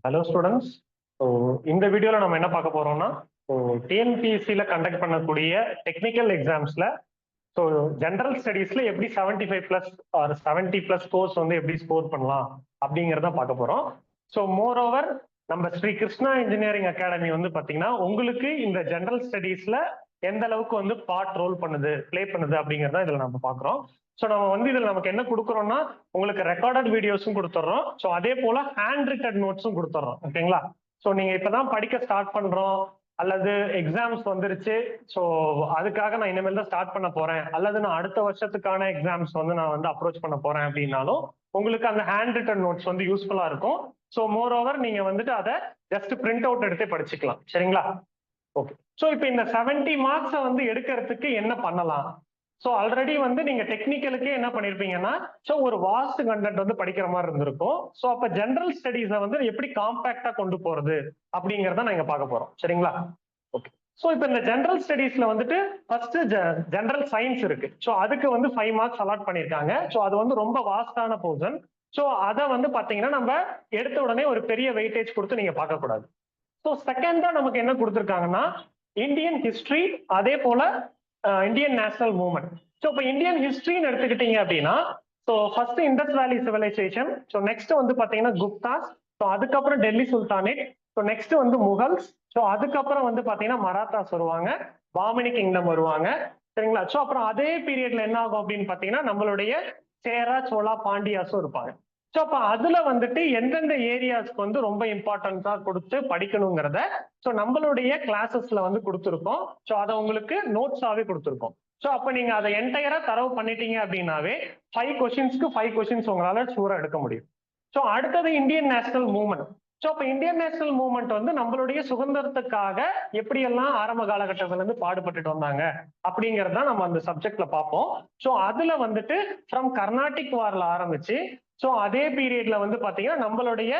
Hello students. So இந்த வீடியோவில் நம்ம என்ன பார்க்க போறோம்னா, ஸோ டிஎன்பிஎஸ்சியில் கண்டக்ட் பண்ணக்கூடிய டெக்னிக்கல் எக்ஸாம்ஸ்ல ஸோ ஜென்ரல் ஸ்டடீஸ்ல எப்படி 75+ ஆர் 70+ ஸ்கோர்ஸ் வந்து எப்படி ஸ்கோர் பண்ணலாம் அப்படிங்கிறத பார்க்க போறோம். ஸோ மோர் ஓவர் நம்ம ஸ்ரீ கிருஷ்ணா இன்ஜினியரிங் அகாடமி வந்து பார்த்தீங்கன்னா உங்களுக்கு இந்த ஜென்ரல் ஸ்டடீஸ்ல எந்த அளவுக்கு வந்து பார்ட் ரோல் பண்ணுது, ப்ளே பண்ணுது அப்படிங்கிறத இதில் நம்ம பார்க்குறோம். ஸோ நம்ம வந்து இதில் நமக்கு என்ன கொடுக்குறோம்னா, உங்களுக்கு ரெக்கார்டட் வீடியோஸும் கொடுத்துட்றோம். ஸோ அதே போல ஹேண்ட் ரிட்டன் நோட்ஸும் கொடுத்துட்றோம். ஓகேங்களா? ஸோ நீங்க இப்பதான் படிக்க ஸ்டார்ட் பண்றோம் அல்லது எக்ஸாம்ஸ் வந்துருச்சு, ஸோ அதுக்காக நான் இனிமேல் தான் ஸ்டார்ட் பண்ண போறேன், அல்லது நான் அடுத்த வருஷத்துக்கான எக்ஸாம்ஸ் வந்து நான் வந்து அப்ரோச் பண்ண போறேன் அப்படின்னாலும் உங்களுக்கு அந்த ஹேண்ட் ரிட்டன் நோட்ஸ் வந்து யூஸ்ஃபுல்லா இருக்கும். ஸோ மோர் ஓவர் நீங்க வந்துட்டு அதை ஜஸ்ட் பிரிண்ட் அவுட் எடுத்து படிச்சுக்கலாம். சரிங்களா? ஓகே. ஸோ இப்போ இந்த 70 மார்க்ஸை வந்து எடுக்கிறதுக்கு என்ன பண்ணலாம்? ஸோ ஆல்ரெடி வந்து நீங்க டெக்னிக்கலுக்கே என்ன பண்ணிருப்பீங்கன்னா, ஸோ ஒரு வாஸ்ட் கண்டென்ட் வந்து படிக்கிற மாதிரி இருந்திருக்கும். ஸோ அப்ப ஜென்ரல் ஸ்டடீஸை வந்து எப்படி காம்பாக்டா கொண்டு போறது அப்படிங்கிறத நாங்க பார்க்க போறோம். சரிங்களா? ஓகே. ஸோ இப்போ இந்த ஜென்ரல் ஸ்டடீஸ்ல வந்துட்டு ஃபர்ஸ்ட் ஜென்ரல் சயின்ஸ் இருக்கு. ஸோ அதுக்கு வந்து 5 மார்க்ஸ் அலாட் பண்ணியிருக்காங்க. ஸோ அது வந்து ரொம்ப வாஸ்டான போர்ஷன். ஸோ அதை வந்து பாத்தீங்கன்னா நம்ம எடுத்த உடனே ஒரு பெரிய வெயிட்டேஜ் கொடுத்து நீங்க பார்க்க கூடாது. ஸோ செகண்டா நமக்கு என்ன கொடுத்துருக்காங்கன்னா, இந்தியன் ஹிஸ்டரி, அதே போல இந்தியன் நேஷனல் மூவ்மெண்ட். ஸோ இப்போ இந்தியன் ஹிஸ்டரின்னு எடுத்துக்கிட்டீங்க அப்படின்னா, ஸோ ஃபர்ஸ்ட் இண்டஸ் வேலி சிவிலைசேஷன், ஸோ நெக்ஸ்ட் வந்து பாத்தீங்கன்னா குப்தாஸ், ஸோ அதுக்கப்புறம் டெல்லி சுல்தானேட், ஸோ நெக்ஸ்ட் வந்து முகல்ஸ், ஸோ அதுக்கப்புறம் வந்து பாத்தீங்கன்னா மராத்தாஸ் வருவாங்க, பாமினி கிங்டம் வருவாங்க. சரிங்களா? ஸோ அப்புறம் அதே பீரியட்ல என்ன ஆகும் அப்படின்னு பாத்தீங்கன்னா நம்மளுடைய சேரா, சோழா, பாண்டியாஸும் இருப்பாங்க. ஸோ அப்ப அதுல வந்துட்டு எந்தெந்த ஏரியாஸ்க்கு வந்து ரொம்ப இம்பார்ட்டன்ஸா கொடுத்து படிக்கணுங்கிறத ஸோ நம்மளுடைய கிளாஸஸ்ல வந்து கொடுத்துருக்கோம். ஸோ அதை உங்களுக்கு நோட்ஸாவே கொடுத்துருக்கோம். ஸோ அப்ப நீங்க அதை என்டையரா தரவு பண்ணிட்டீங்க அப்படின்னாவே 5 கொஸ்டின்ஸ்க்கு 5 கொஸ்டின்ஸ் உங்களால ஷூரா எடுக்க முடியும். ஸோ அடுத்தது இந்தியன் நேஷனல் மூவ்மெண்ட். ஸோ அப்ப இந்தியன் நேஷனல் மூவ்மெண்ட் வந்து நம்மளுடைய சுதந்திரத்துக்காக எப்படியெல்லாம் ஆரம்ப காலகட்டத்துல இருந்து பாடுபட்டுட்டு வந்தாங்க அப்படிங்கறத நம்ம அந்த சப்ஜெக்ட்ல பார்ப்போம். ஸோ அதுல வந்துட்டு ஃப்ரம் கர்நாடிக் வார்ல ஆரம்பிச்சு ஸோ அதே பீரியட்ல வந்து பாத்தீங்கன்னா நம்மளுடைய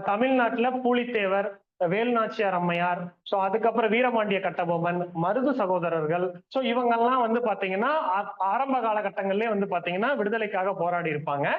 தமிழ்நாட்டுல பூலித்தேவர், வேலுநாச்சியார் அம்மையார், ஸோ அதுக்கப்புறம் வீரபாண்டிய கட்டபொம்மன், மருது சகோதரர்கள், ஸோ இவங்கெல்லாம் வந்து பாத்தீங்கன்னா ஆரம்ப காலகட்டங்கள்லயே வந்து பாத்தீங்கன்னா விடுதலைக்காக போராடி இருப்பாங்க.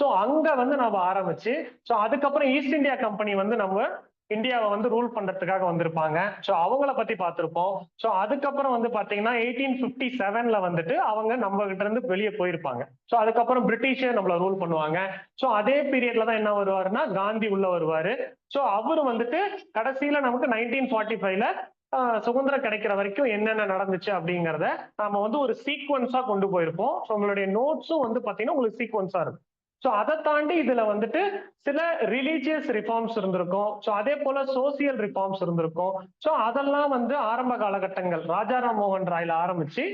ஸோ அங்க வந்து நம்ம ஆரம்பிச்சு ஸோ அதுக்கப்புறம் ஈஸ்ட் இந்தியா கம்பெனி வந்து நம்ம இந்தியாவை வந்து ரூல் பண்றதுக்காக வந்திருப்பாங்க. ஸோ அவங்கள பத்தி பார்த்திருப்போம். ஸோ அதுக்கப்புறம் வந்து பாத்தீங்கன்னா 1857ல வந்துட்டு அவங்க நம்ம கிட்ட இருந்து வெளியே போயிருப்பாங்க. ஸோ அதுக்கப்புறம் பிரிட்டிஷே நம்மள ரூல் பண்ணுவாங்க. ஸோ அதே பீரியட்ல தான் என்ன வருவாருன்னா காந்தி உள்ள வருவாரு. ஸோ அவரு வந்துட்டு கடைசியில நமக்கு 1945ல சுதந்திரம் கிடைக்கிற வரைக்கும் என்னென்ன நடந்துச்சு அப்படிங்கிறத நாம வந்து ஒரு சீக்வன்ஸா கொண்டு போயிருப்போம். ஸோ உங்களுடைய நோட்ஸும் வந்து பாத்தீங்கன்னா உங்களுக்கு சீக்வன்ஸா இருக்கும். ஸோ அதை தாண்டி இதுல வந்துட்டு சில ரிலீஜியஸ் ரிஃபார்ம்ஸ் இருந்திருக்கும். ஸோ அதே போல சோசியல் ரிஃபார்ம்ஸ் இருந்திருக்கும். ஸோ அதெல்லாம் வந்து ஆரம்ப காலகட்டங்கள் ராஜாராம் மோகன் ராய்ல ஆரம்பிச்சு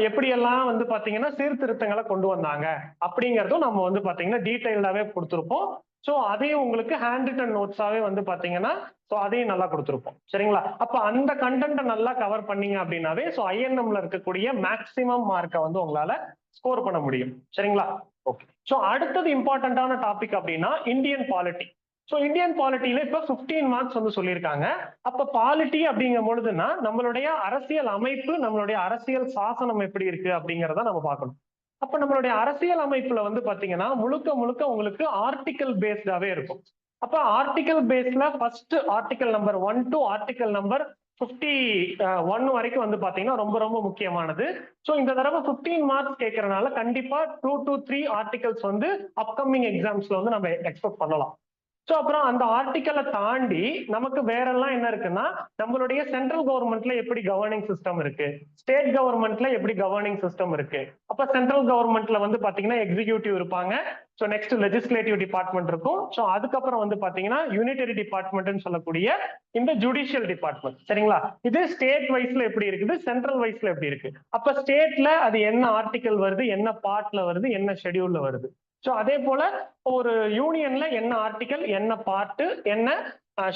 எப்படியெல்லாம் வந்து பாத்தீங்கன்னா சீர்திருத்தங்களை கொண்டு வந்தாங்க அப்படிங்கறதும் நம்ம வந்து பாத்தீங்கன்னா டீடைல்டாவே கொடுத்துருப்போம். ஸோ அதையும் உங்களுக்கு ஹேண்ட் ரிட்டன் நோட்ஸாவே வந்து பாத்தீங்கன்னா ஸோ அதையும் நல்லா கொடுத்துருப்போம். சரிங்களா? அப்ப அந்த கண்டென்ட்டை நல்லா கவர் பண்ணீங்க அப்படின்னாவே ஸோ ஐஎன்எம்ல இருக்கக்கூடிய மேக்சிமம் மார்க்கை வந்து உங்களால ஸ்கோர் பண்ண முடியும். சரிங்களா? ஓகே. ஸோ அடுத்தது இம்பார்ட்டன்டான டாபிக் அப்படின்னா இந்தியன் பாலிட்டி. ஸோ இந்தியன் பாலிட்டியில இப்ப 15 மார்க்ஸ் வந்து சொல்லியிருக்காங்க. அப்ப பாலிட்டி அப்படிங்கும் பொழுதுன்னா நம்மளுடைய அரசியல் அமைப்பு, நம்மளுடைய அரசியல் சாசனம் எப்படி இருக்கு அப்படிங்கிறத நம்ம பார்க்கணும். அப்ப நம்மளுடைய அரசியல் அமைப்புல வந்து பாத்தீங்கன்னா முழுக்க முழுக்க உங்களுக்கு ஆர்டிகல் பேஸ்டாவே இருக்கும். அப்ப ஆர்டிகல் பேஸ்ல first article number 1 to article number 51 வரைக்கும் வந்து பாத்தீங்கன்னா ரொம்ப ரொம்ப முக்கியமானது. சோ இந்த தடவை 15 மார்க்ஸ் கேட்கறதுனால கண்டிப்பா 2 to 3 ஆர்டிகல்ஸ் வந்து அப்கமிங் எக்ஸாம்ஸ்ல வந்து நம்ம எக்ஸ்பெக்ட் பண்ணலாம். சோ அப்புறம் அந்த ஆர்டிக்கலை தாண்டி நமக்கு வேற எல்லாம் என்ன இருக்குன்னா நம்மளுடைய சென்ட்ரல் கவர்மெண்ட்ல எப்படி கவர்னிங் சிஸ்டம் இருக்கு, ஸ்டேட் கவர்மெண்ட்ல எப்படி கவர்னிங் சிஸ்டம் இருக்கு. அப்ப சென்ட்ரல் கவர்மெண்ட்ல வந்து பாத்தீங்கன்னா எக்ஸிகியூட்டிவ் இருப்பாங்க. ஸோ நெக்ஸ்ட் லெஜிஸ்லேட்டிவ் டிபார்ட்மெண்ட் இருக்கும். ஸோ அதுக்கப்புறம் வந்து பாத்தீங்கன்னா யூனிட்டரி டிபார்ட்மெண்ட்னு சொல்லக்கூடிய இந்த ஜுடிஷியல் டிபார்ட்மெண்ட். சரிங்களா? இது ஸ்டேட் வைஸ்ல எப்படி இருக்குது, சென்ட்ரல் வைஸ்ல எப்படி இருக்கு. அப்ப ஸ்டேட்ல அது என்ன ஆர்டிகல் வருது, என்ன பார்ட்ல வருது, என்ன ஷெடியூல்ல வருது. ஸோ அதே போல ஒரு யூனியன்ல என்ன ஆர்டிகல், என்ன பார்ட், என்ன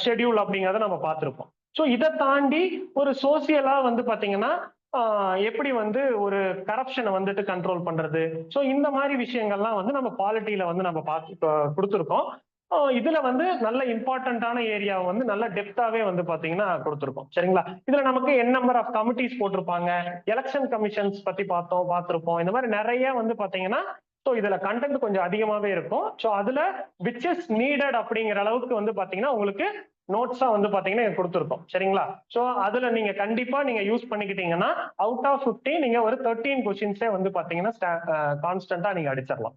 ஷெடியூல் அப்படிங்கறத நம்ம பார்த்திருப்போம். ஸோ இதை தாண்டி ஒரு சோசியலா வந்து பாத்தீங்கன்னா எப்படி வந்து ஒரு கரப்ஷனை வந்துட்டு கண்ட்ரோல் பண்றது. ஸோ இந்த மாதிரி விஷயங்கள்லாம் வந்து நம்ம பாலிட்டியில வந்து நம்ம பார்த்து கொடுத்துருக்கோம். இதுல வந்து நல்ல இம்பார்ட்டன்டான ஏரியாவை வந்து நல்ல டெப்தாவே வந்து பாத்தீங்கன்னா கொடுத்துருக்கோம். சரிங்களா? இதுல நமக்கு என் நம்பர் ஆஃப் கமிட்டிஸ் போட்டிருப்பாங்க, எலெக்ஷன் கமிஷன்ஸ் பத்தி பார்த்திருப்போம். இந்த மாதிரி நிறைய வந்து பாத்தீங்கன்னா ஸோ இதுல கண்டென்ட் கொஞ்சம் அதிகமாவே இருக்கும். ஸோ அதுல விச் இஸ் நீடட் அப்படிங்கிற அளவுக்கு வந்து பாத்தீங்கன்னா உங்களுக்கு நோட்ஸா வந்து பாத்தீங்கன்னா கொடுத்துருக்கோம். சரிங்களா? ஸோ அதுல நீங்க கண்டிப்பா நீங்க யூஸ் பண்ணிக்கிட்டீங்கன்னா அவுட் ஆஃப் 50 நீங்க ஒரு 13 கொஸ்டின்ஸே வந்து பாத்தீங்கன்னா கான்ஸ்டன்டா நீங்க அடிச்சிடலாம்.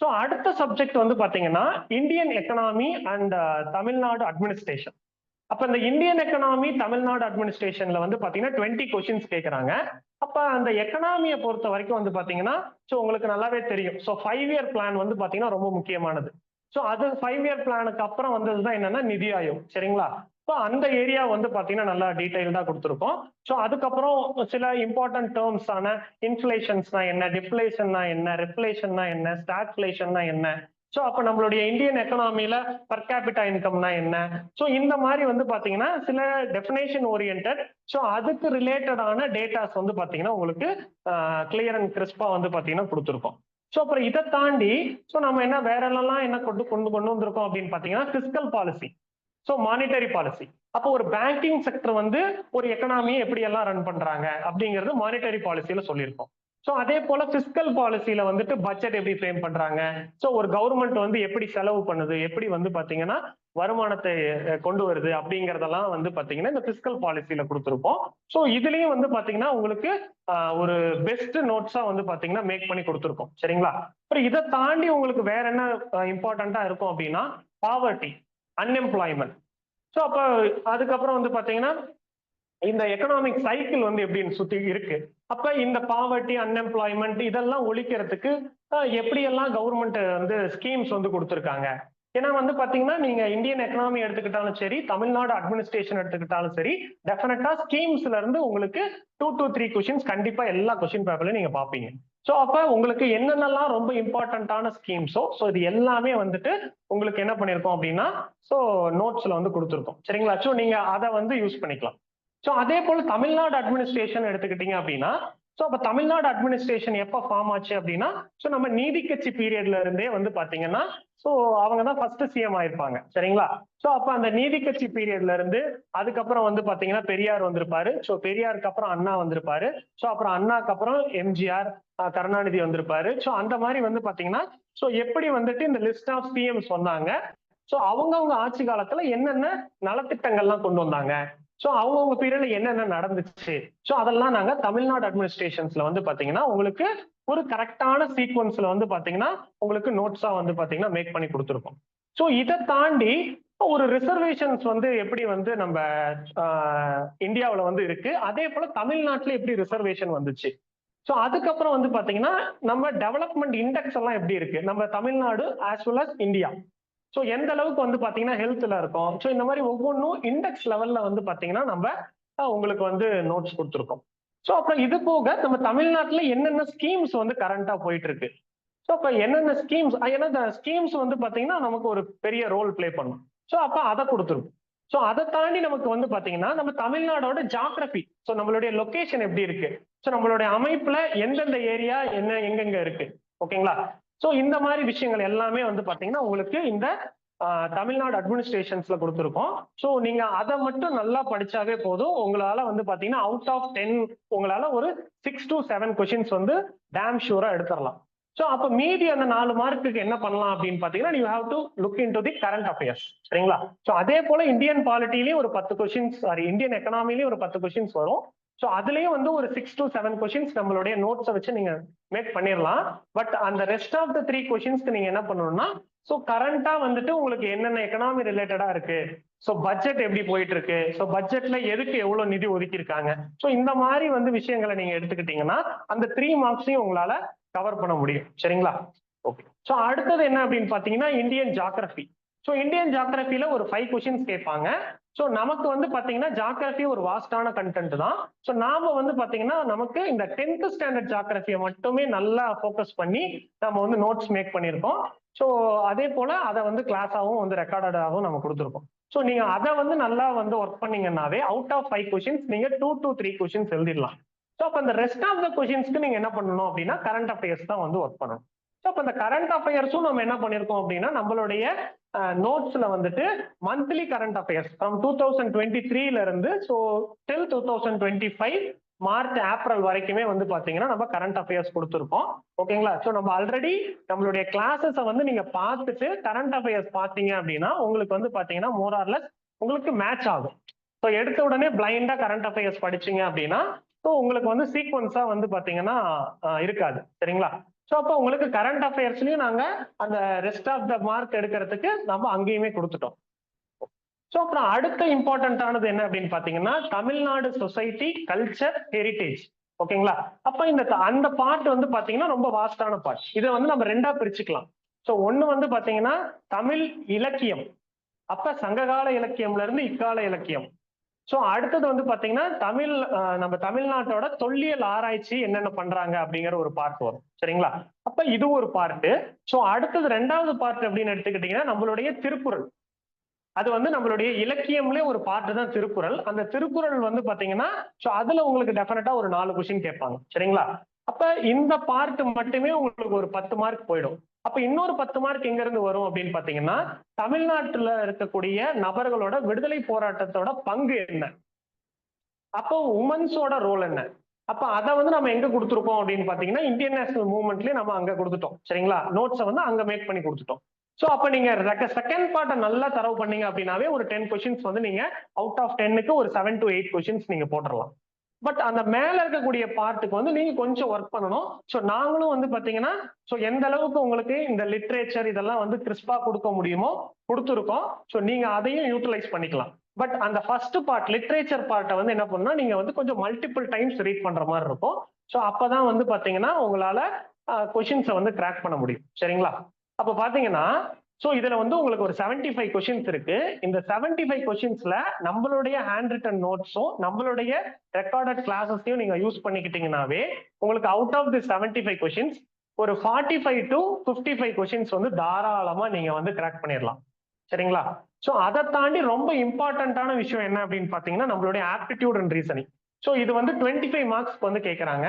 ஸோ அடுத்த சப்ஜெக்ட் வந்து பாத்தீங்கன்னா Indian economy and Tamil Nadu administration. அப்ப இந்த இந்தியன் எக்கனாமி தமிழ்நாடு அட்மினிஸ்ட்ரேஷன்ல வந்து பாத்தீங்கன்னா 20 கொஸ்டின்ஸ் கேட்கறாங்க. அப்ப அந்த எக்கனாமியை பொறுத்த வரைக்கும் வந்து பாத்தீங்கன்னா உங்களுக்கு நல்லாவே தெரியும். ஸோ 5 இயர் பிளான் வந்து பாத்தீங்கன்னா ரொம்ப முக்கியமானது. ஸோ அது 5 இயர் பிளானுக்கு அப்புறம் வந்ததுதான் என்னன்னா நிதி ஆயோக். சரிங்களா? ஸோ அந்த ஏரியா வந்து பாத்தீங்கன்னா நல்லா டீடைல்டா கொடுத்துருக்கோம். ஸோ அதுக்கப்புறம் சில இம்பார்ட்டன்ட் டேர்ம்ஸ் ஆன இன்ஃபிளேஷன்ஸ்னா என்ன, டிஃப்ளேஷன்னா என்ன, ரிஃப்ளேஷன்னா என்ன, ஸ்டாக்ஃபிளேஷன்னா என்ன, ஸோ அப்ப நம்மளுடைய இந்தியன் எக்கனாமில பர் கேபிட்டா இன்கம்னா என்ன, ஸோ இந்த மாதிரி வந்து பாத்தீங்கன்னா சில டெஃபினேஷன் ஓரியன்ட், ஸோ அதுக்கு ரிலேட்டடான டேட்டாஸ் வந்து பாத்தீங்கன்னா உங்களுக்கு கிளியர் அண்ட் கிறிஸ்பா வந்து பாத்தீங்கன்னா கொடுத்துருக்கோம். ஸோ அப்புறம் இதை தாண்டி ஸோ நம்ம என்ன வேற எல்லாம் என்ன கொண்டு வந்திருக்கோம் அப்படின்னு பாத்தீங்கன்னா fiscal policy, so monetary policy. அப்போ ஒரு பேங்கிங் செக்டர் வந்து ஒரு எக்கனாமியை எப்படி எல்லாம் ரன் பண்றாங்க அப்படிங்கிறது மானிட்டரி பாலிசியில சொல்லியிருக்கோம். ஸோ அதே போல பிஸ்கல் பாலிசியில வந்துட்டு பட்ஜெட் எப்படி ஃப்ரேம் பண்றாங்க, ஸோ ஒரு கவர்மெண்ட் வந்து எப்படி செலவு பண்ணுது, எப்படி வந்து பாத்தீங்கன்னா வருமானத்தை கொண்டு வருது அப்படிங்கறதெல்லாம் வந்து பாத்தீங்கன்னா இந்த பிஸ்கல் பாலிசியில கொடுத்துருப்போம். ஸோ இதுலயும் வந்து பாத்தீங்கன்னா உங்களுக்கு ஒரு பெஸ்ட் நோட்ஸா வந்து பாத்தீங்கன்னா மேக் பண்ணி கொடுத்துருக்கோம். சரிங்களா? அப்புறம் இதை தாண்டி உங்களுக்கு வேற என்ன இம்பார்ட்டண்டா இருக்கும் அப்படின்னா பாவர்ட்டி, அன்எம்ப்ளாய்மெண்ட். ஸோ அப்ப அதுக்கப்புறம் வந்து பாத்தீங்கன்னா இந்த எக்கனாமிக் சைக்கிள் வந்து எப்படின்னு சுத்தி இருக்கு. அப்ப இந்த பாவர்ட்டி, அன்எம்ப்ளாய்மெண்ட் இதெல்லாம் ஒழிக்கிறதுக்கு எப்படியெல்லாம் கவர்மெண்ட் வந்து ஸ்கீம்ஸ் வந்து கொடுத்துருக்காங்க. ஏன்னா வந்து பாத்தீங்கன்னா நீங்க இந்தியன் எக்கனாமி எடுத்துக்கிட்டாலும் சரி, தமிழ்நாடு அட்மினிஸ்ட்ரேஷன் எடுத்துக்கிட்டாலும் சரி, டெஃபினட்டா ஸ்கீம்ஸ்ல இருந்து உங்களுக்கு 2 to 3 கொஸ்டின்ஸ் கண்டிப்பா எல்லா கொஸ்டின் பேப்பர்லயும் நீங்க பாப்பீங்க. சோ அப்ப உங்களுக்கு என்னென்னலாம் ரொம்ப இம்பார்ட்டன்டான ஸ்கீம்ஸோ ஸோ இது எல்லாமே வந்துட்டு உங்களுக்கு என்ன பண்ணிருக்கோம் அப்படின்னா ஸோ நோட்ஸ்ல வந்து கொடுத்துருக்கோம். சரிங்களா? ஸோ நீங்க அதை வந்து யூஸ் பண்ணிக்கலாம். ஸோ அதே போல தமிழ்நாடு அட்மினிஸ்ட்ரேஷன் எடுத்துக்கிட்டீங்க அப்படின்னா ஸோ அப்ப தமிழ்நாடு அட்மினிஸ்ட்ரேஷன் எப்ப ஃபார்ம் ஆச்சு அப்படின்னா ஸோ நம்ம நீதி கட்சி பீரியட்ல இருந்தே வந்து பாத்தீங்கன்னா ஸோ அவங்க தான் ஃபர்ஸ்ட் சிஎம் ஆயிருப்பாங்க. சரிங்களா? ஸோ அப்ப அந்த நீதி கட்சி பீரியட்ல இருந்து அதுக்கப்புறம் வந்து பாத்தீங்கன்னா பெரியார் வந்திருப்பாரு. ஸோ பெரியாருக்கு அப்புறம் அண்ணா வந்திருப்பாரு. ஸோ அப்புறம் அண்ணாக்கு அப்புறம் எம்ஜிஆர், கருணாநிதி வந்திருப்பாரு. ஸோ அந்த மாதிரி வந்து பாத்தீங்கன்னா ஸோ எப்படி வந்துட்டு இந்த லிஸ்ட் ஆஃப் சிஎம்ஸ் வந்தாங்க, ஸோ அவங்கவுங்க ஆட்சி காலத்துல என்னென்ன நலத்திட்டங்கள்லாம் கொண்டு வந்தாங்க, சோ அவங்கவுங்க பீரியட்ல என்னென்ன நடந்துச்சு, சோ அதெல்லாம் நாங்க தமிழ்நாடு அட்மினிஸ்ட்ரேஷன்ஸ்ல வந்து பாத்தீங்கன்னா உங்களுக்கு ஒரு கரெக்டான சீக்வன்ஸ்ல வந்து பாத்தீங்கன்னா உங்களுக்கு நோட்ஸா வந்து பாத்தீங்கன்னா மேக் பண்ணி கொடுத்துருக்கோம். சோ இதை தாண்டி ஒரு ரிசர்வேஷன்ஸ் வந்து எப்படி வந்து நம்ம இந்தியாவில் வந்து இருக்கு, அதே போல தமிழ்நாட்டுல எப்படி ரிசர்வேஷன் வந்துச்சு, சோ அதுக்கப்புறம் வந்து பாத்தீங்கன்னா நம்ம டெவலப்மெண்ட் இண்டெக்ஸ் எல்லாம் எப்படி இருக்கு நம்ம Tamil Nadu as well as India, so எந்த அளவுக்கு வந்து பாத்தீங்கன்னா ஹெல்த்ல இருக்கும், ஸோ இந்த மாதிரி ஒவ்வொன்றும் இண்டெக்ஸ் லெவல்ல வந்து பாத்தீங்கன்னா நம்ம உங்களுக்கு வந்து நோட்ஸ் கொடுத்துருக்கோம். ஸோ அப்புறம் இது போக நம்ம தமிழ்நாட்டுல என்னென்ன ஸ்கீம்ஸ் வந்து கரண்டா போயிட்டு இருக்கு, ஸோ அப்ப என்னென்ன ஸ்கீம்ஸ், ஏன்னா இந்த ஸ்கீம்ஸ் வந்து பாத்தீங்கன்னா நமக்கு ஒரு பெரிய ரோல் பிளே பண்ணும். ஸோ அப்ப அதை கொடுத்துருக்கும். ஸோ அதை தாண்டி நமக்கு வந்து பாத்தீங்கன்னா நம்ம தமிழ்நாடோட ஜியோகிராபி, ஸோ நம்மளுடைய லொகேஷன் எப்படி இருக்கு, ஸோ நம்மளுடைய அமைப்புல எந்தெந்த ஏரியா என்ன எங்கெங்க இருக்கு, ஓகேங்களா? சோ இந்த மாதிரி விஷயங்கள் எல்லாமே வந்து பாத்தீங்கன்னா உங்களுக்கு இந்த தமிழ்நாடு அட்மினிஸ்ட்ரேஷன்ஸ்ல கொடுத்துருக்கோம். சோ நீங்க அதை மட்டும் நல்லா படிச்சாவே போதும். உங்களால வந்து பாத்தீங்கன்னா அவுட் ஆஃப் 10 உங்களால ஒரு 6 to 7 கொஸ்டின்ஸ் வந்து டேம் ஷூரா எடுத்துடலாம். சோ அப்ப மீதி அந்த 4 மார்க்குக்கு என்ன பண்ணலாம் அப்படின்னு பாத்தீங்கன்னா you have to look into the current affairs. சரிங்களா? சோ அதே போல இந்தியன் பாலிட்டிலயும் ஒரு 10 கொஸ்டின்ஸ், சாரி இந்தியன் எக்கனாமிலயும் ஒரு 10 கொஸ்டின்ஸ் வரும். சோ அதுலயும் வந்து ஒரு 6 to 7 கொஸ்டின்ஸ் நம்மளுடைய நோட்ஸை வச்சு நீங்க மேக் பண்ணிடலாம். பட் அந்த ரெஸ்ட் ஆஃப் த 3 கொஸ்டின்ஸ்க்கு நீங்க என்ன பண்ணணும்னா சோ கரண்டா வந்துட்டு உங்களுக்கு என்னென்ன எக்கனாமி ரிலேட்டடா இருக்கு, சோ பட்ஜெட் எப்படி போயிட்டு இருக்கு, சோ பட்ஜெட்ல எதுக்கு எவ்வளவு நிதி ஒதுக்கி இருக்காங்க, சோ இந்த மாதிரி வந்து விஷயங்களை நீங்க எடுத்துக்கிட்டீங்கன்னா அந்த 3 மார்க்ஸையும் உங்களால கவர் பண்ண முடியும். சரிங்களா? ஓகே. சோ அடுத்தது என்ன அப்படின்னு பாத்தீங்கன்னா இந்தியன் ஜியோகிராபி. சோ இந்தியன் ஜியோகிராபில ஒரு 5 கொஸ்டின்ஸ் கேட்பாங்க. சோ நமக்கு வந்து பாத்தீங்கன்னா ஜியோகிராபி ஒரு வாஸ்டான கண்டென்ட் தான். சோ நாம வந்து பாத்தீங்கன்னா நமக்கு இந்த 10th ஸ்டாண்டர்ட் ஜியோகிராபியை மட்டுமே நல்லா ஃபோக்கஸ் பண்ணி நம்ம வந்து நோட்ஸ் மேக் பண்ணியிருக்கோம். ஸோ அதே போல அதை வந்து கிளாஸாகவும் வந்து ரெக்கார்டடாகவும் நம்ம கொடுத்துருக்கோம். ஸோ நீங்க அதை வந்து நல்லா வந்து ஒர்க் பண்ணீங்கன்னாவே அவுட் ஆஃப் 5 கொஸ்டின்ஸ் நீங்க 2 to 3 கொஸ்டின்ஸ் எழுதிடலாம். ஸோ அப்போ அந்த ரெஸ்ட் ஆஃப் த கொஸ்டின்ஸ்க்கு நீங்க என்ன பண்ணணும் அப்படின்னா கரண்ட் அஃபேர்ஸ் தான் வந்து ஒர்க் பண்ணணும். ஸோ அப்போ இந்த கரண்ட் அஃபேர்ஸும் நம்ம என்ன பண்ணியிருக்கோம் அப்படின்னா நம்மளுடைய நோட்ஸ்ல வந்துட்டு மந்த்லி கரண்ட் அஃபேர்ஸ் ஃப்ரம் 2023ல இருந்து ஸோ டில் 2025 மார்ச் ஏப்ரல் வரைக்குமே வந்து பாத்தீங்கன்னா நம்ம கரண்ட் அஃபேர்ஸ் கொடுத்துருக்கோம். ஓகேங்களா? ஸோ நம்ம ஆல்ரெடி நம்மளுடைய கிளாஸஸை வந்து நீங்க பார்த்துட்டு கரண்ட் அஃபேர்ஸ் பார்த்தீங்க அப்படின்னா உங்களுக்கு வந்து பாத்தீங்கன்னா மோர் ஆர் லெஸ் உங்களுக்கு மேட்ச் ஆகும். ஸோ எடுத்த உடனே பிளைண்டா கரண்ட் அஃபேர்ஸ் படிச்சீங்க அப்படின்னா ஸோ உங்களுக்கு வந்து சீக்வன்ஸா வந்து பாத்தீங்கன்னா இருக்காது. சரிங்களா? ஸோ அப்போ உங்களுக்கு கரண்ட் அஃபேர்ஸ்லயும் நாங்க அந்த ரெஸ்ட் ஆஃப் த மார்க் எடுக்கிறதுக்கு நம்ம அங்கேயுமே கொடுத்துட்டோம். ஸோ அப்புறம் அடுத்த இம்பார்ட்டன்டானது என்ன அப்படின்னு பாத்தீங்கன்னா தமிழ்நாடு சொசைட்டி கல்ச்சர் ஹெரிட்டேஜ். ஓகேங்களா? அப்ப அந்த பார்ட் வந்து பாத்தீங்கன்னா ரொம்ப வாஸ்டான பார்ட். இதை வந்து நம்ம ரெண்டா பிரிச்சுக்கலாம். ஸோ ஒண்ணு வந்து பாத்தீங்கன்னா தமிழ் இலக்கியம், அப்ப சங்ககால இலக்கியம்ல இருந்து இக்கால இலக்கியம். ஸோ அடுத்தது வந்து பாத்தீங்கன்னா நம்ம தமிழ்நாட்டோட தொல்லியல் ஆராய்ச்சி என்னென்ன பண்றாங்க அப்படிங்கிற ஒரு பார்ட் வரும். சரிங்களா? அப்ப இது ஒரு பார்ட். ஸோ அடுத்தது ரெண்டாவது பார்ட் அப்படின்னு எடுத்துக்கிட்டீங்கன்னா நம்மளுடைய திருக்குறள். அது வந்து நம்மளுடைய இலக்கியம்ல ஒரு பார்ட் தான் திருக்குறள். அந்த திருக்குறள் வந்து பாத்தீங்கன்னா அதுல உங்களுக்கு டெஃபினட்டா ஒரு 4 கொஸ்டின் கேட்பாங்க. சரிங்களா? அப்ப இந்த பார்ட் மட்டுமே உங்களுக்கு ஒரு 10 மார்க் போயிடும். அப்ப இன்னொரு 10 மார்க் எங்க இருந்து வரும் அப்படின்னு பாத்தீங்கன்னா தமிழ்நாட்டுல இருக்கக்கூடிய நபர்களோட விடுதலை போராட்டத்தோட பங்கு என்ன, அப்போ உமன்ஸோட ரோல் என்ன, அப்ப அதை வந்து நம்ம எங்க கொடுத்துருக்கோம் அப்படின்னு பாத்தீங்கன்னா இந்தியன் நேஷனல் மூவ்மெண்ட்லயே நம்ம அங்க கொடுத்துட்டோம். சரிங்களா? நோட்ஸை வந்து அங்க மேக் பண்ணி கொடுத்துட்டோம். சோ அப்ப நீங்க செகண்ட் பார்ட்டை நல்லா தரவு பண்ணீங்க அப்படின்னாவே ஒரு 10 கொஸ்டின்ஸ் வந்து நீங்க அவுட் ஆஃப் 10க்கு ஒரு 7 to 8 கொஸ்டின்ஸ் நீங்க போட்டுடலாம். பட் அந்த மேல இருக்கக்கூடிய பார்ட்டுக்கு வந்து நீங்க கொஞ்சம் ஒர்க் பண்ணணும். ஸோ நாங்களும் வந்து பாத்தீங்கன்னா எந்த அளவுக்கு உங்களுக்கு இந்த லிட்ரேச்சர் இதெல்லாம் வந்து கிறிஸ்பா கொடுக்க முடியுமோ கொடுத்துருக்கோம். ஸோ நீங்க அதையும் யூட்டிலைஸ் பண்ணிக்கலாம். பட் அந்த ஃபர்ஸ்ட் பார்ட் லிட்ரேச்சர் பார்ட்டை வந்து என்ன பண்ணா நீங்க வந்து கொஞ்சம் மல்டிபிள் டைம்ஸ் ரீட் பண்ற மாதிரி இருக்கும். ஸோ அப்பதான் வந்து பாத்தீங்கன்னா உங்களால கொஸ்டின்ஸை வந்து கிராக் பண்ண முடியும். சரிங்களா? அப்ப பாத்தீங்கன்னா இதுல வந்து உங்களுக்கு ஒரு 75 கொஸ்டின்ஸ் இருக்கு. இந்த 75 கொஸ்டின்ஸ்ல நம்மளுடைய ஹேண்ட் ரிட்டன் நோட்ஸும் நம்மளுடைய ரெக்கார்டட் கிளாஸஸையும் நீங்க யூஸ் பண்ணிக்கிட்டீங்கன்னாவே உங்களுக்கு அவுட் ஆஃப் தி 75 கொஸ்டின்ஸ் ஒரு 45 to 55 கொஸ்டின்ஸ் வந்து தாராளமா நீங்க வந்து கிராக் பண்ணிடலாம். சரிங்களா? சோ அதை தாண்டி ரொம்ப இம்பார்ட்டன்டான விஷயம் என்ன அப்படின்னு பாத்தீங்கன்னா நம்மளுடைய ஆப்டிடியூட் அண்ட் ரீசனிங். இது வந்து 25 மார்க்ஸ்க்கு வந்து கேட்கறாங்க.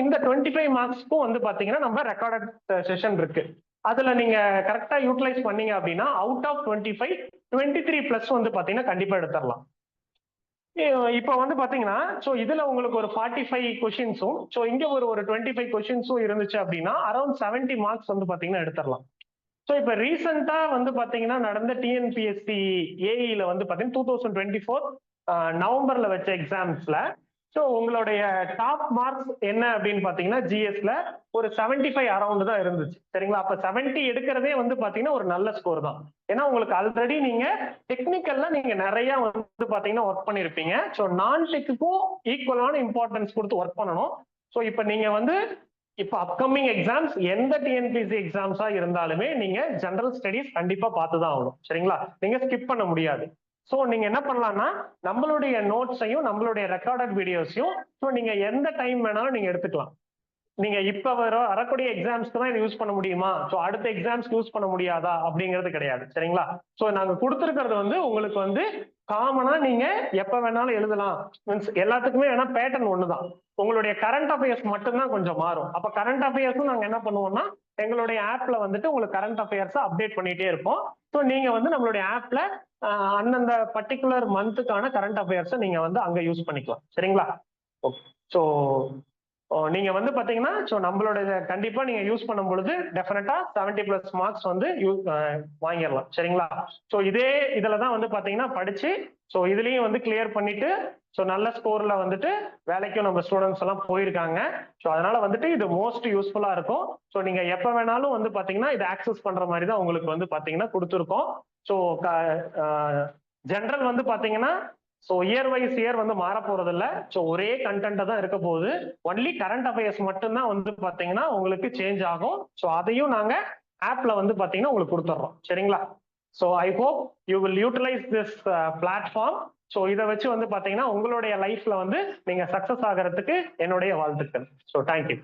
இந்த 25 மார்க்ஸ்க்கும் வந்து பாத்தீங்கன்னா நம்ம ரெக்கார்டட் செஷன் இருக்கு. அதுல நீங்க கரெக்டா யூட்டிலைஸ் பண்ணீங்க அப்படின்னா அவுட் ஆஃப் 25 23 பிளஸ் வந்து பாத்தீங்கன்னா கண்டிப்பா எடுத்துடலாம். இப்ப வந்து பாத்தீங்கன்னா இதுல உங்களுக்கு ஒரு 45 கொஸ்டின்ஸும் இங்க ஒரு 25 கொஸ்டின்ஸும் இருந்துச்சு அப்படின்னா அரௌண்ட் 70 மார்க்ஸ் வந்து பாத்தீங்கன்னா எடுத்துடலாம். இப்ப ரீசெண்டா வந்து பாத்தீங்கன்னா நடந்த டிஎன்பிஎஸ்சி ஏஇல வந்து பாத்தீங்கன்னா 2024 நவம்பர்ல வச்ச எக்ஸாம்ஸ்ல உங்களுடைய டாப் மார்க்ஸ் என்ன அப்படின்னு பாத்தீங்கன்னா ஜிஎஸ்ல ஒரு 75 அரௌண்ட் தான் இருந்துச்சு. சரிங்களா? அப்ப 70 எடுக்கிறதே வந்து பாத்தீங்கன்னா ஒரு நல்ல ஸ்கோர் தான். ஏன்னா உங்களுக்கு ஆல்ரெடி நீங்க டெக்னிக்கல்ல நீங்க நிறைய வந்து பாத்தீங்கன்னா ஒர்க் பண்ணிருப்பீங்க. நான் டெக்குக்கும் ஈக்குவலான இம்பார்ட்டன்ஸ் கொடுத்து ஒர்க் பண்ணணும். இப்ப நீங்க வந்து இப்ப அப்கமிங் எக்ஸாம்ஸ் எந்த டிஎன்பிஎஸ்சி எக்ஸாம்ஸா இருந்தாலுமே நீங்க ஜெனரல் ஸ்டடிஸ் கண்டிப்பா பார்த்துதான் ஆகணும். சரிங்களா? நீங்க ஸ்கிப் பண்ண முடியாது. நீங்க என்ன பண்ணலாம்னா நம்மளுடைய நோட்ஸையும் நம்மளுடைய ரெக்கார்டட் வீடியோஸையும் நீங்க எந்த டைம் வேணாலும் நீங்க எடுத்துக்கலாம். நீங்க இப்ப வரக்கூடிய எக்ஸாம்ஸ்க்கு தான் யூஸ் பண்ண முடியுமா, அடுத்த எக்ஸாம்ஸ்க்கு யூஸ் பண்ண முடியாதா அப்படிங்கிறது கிடையாது. சரிங்களா? நாங்க கொடுத்துருக்கிறது வந்து உங்களுக்கு வந்து காமனா நீங்க எப்ப வேணாலும் எழுதலாம். மீன்ஸ் எல்லாத்துக்குமே வேணா பேட்டர்ன் ஒண்ணுதான். உங்களுடைய கரண்ட் அஃபேர்ஸ் மட்டும்தான் கொஞ்சம் மாறும். அப்ப கரண்ட் அஃபேர்ஸும் நாங்க என்ன பண்ணுவோம்னா எங்களுடைய ஆப்ல வந்துட்டு உங்களுக்கு கரண்ட் அஃபேர்ஸ் அப்டேட் பண்ணிட்டே இருப்போம். நீங்க வந்து நம்மளுடைய ஆப்ல அந்தந்த பர்டிகுலர் மந்த்துக்கான கரண்ட் அஃபேர்ஸை நீங்க வந்து அங்க யூஸ் பண்ணிக்கலாம். சரிங்களா? ஓகே. நீங்க வந்து பாத்தீங்கன்னா நம்மளோட கண்டிப்பா நீங்க யூஸ் பண்ணும் பொழுது டெஃபினட்டா 70+ மார்க்ஸ் வந்து வாங்கிடலாம். சரிங்களா? இதே இதுலதான் வந்து பாத்தீங்கன்னா படிச்சு இதுலயும் வந்து கிளியர் பண்ணிட்டு நல்ல ஸ்கோர்ல வந்துட்டு வேலைக்கும் நம்ம ஸ்டூடெண்ட்ஸ் எல்லாம் போயிருக்காங்க. அதனால வந்துட்டு இது மோஸ்ட் யூஸ்ஃபுல்லா இருக்கும். நீங்க எப்ப வேணாலும் வந்து பாத்தீங்கன்னா இதை ஆக்சஸ் பண்ற மாதிரி தான் உங்களுக்கு வந்து பாத்தீங்கன்னா கொடுத்துருக்கோம். ஜெனரல் வந்து பாத்தீங்கன்னா இயர் வைஸ் இயர் வந்து மாற போறது இல்ல. ஒரே கண்டென்ட் தான் இருக்க போகுது. ஒன்லி கரண்ட் அஃபேர்ஸ் மட்டும்தான் வந்து பாத்தீங்கன்னா உங்களுக்கு சேஞ்ச் ஆகும். அதையும் நாங்க ஆப்ல வந்து பாத்தீங்கன்னா உங்களுக்கு கொடுத்துட்றோம். சரிங்களா? I hope you will utilise this platform. இதை வச்சு வந்து பாத்தீங்கன்னா உங்களுடைய லைஃப்ல வந்து நீங்க சக்சஸ் ஆகிறதுக்கு என்னுடைய வாழ்த்துக்கள். தேங்க்யூ.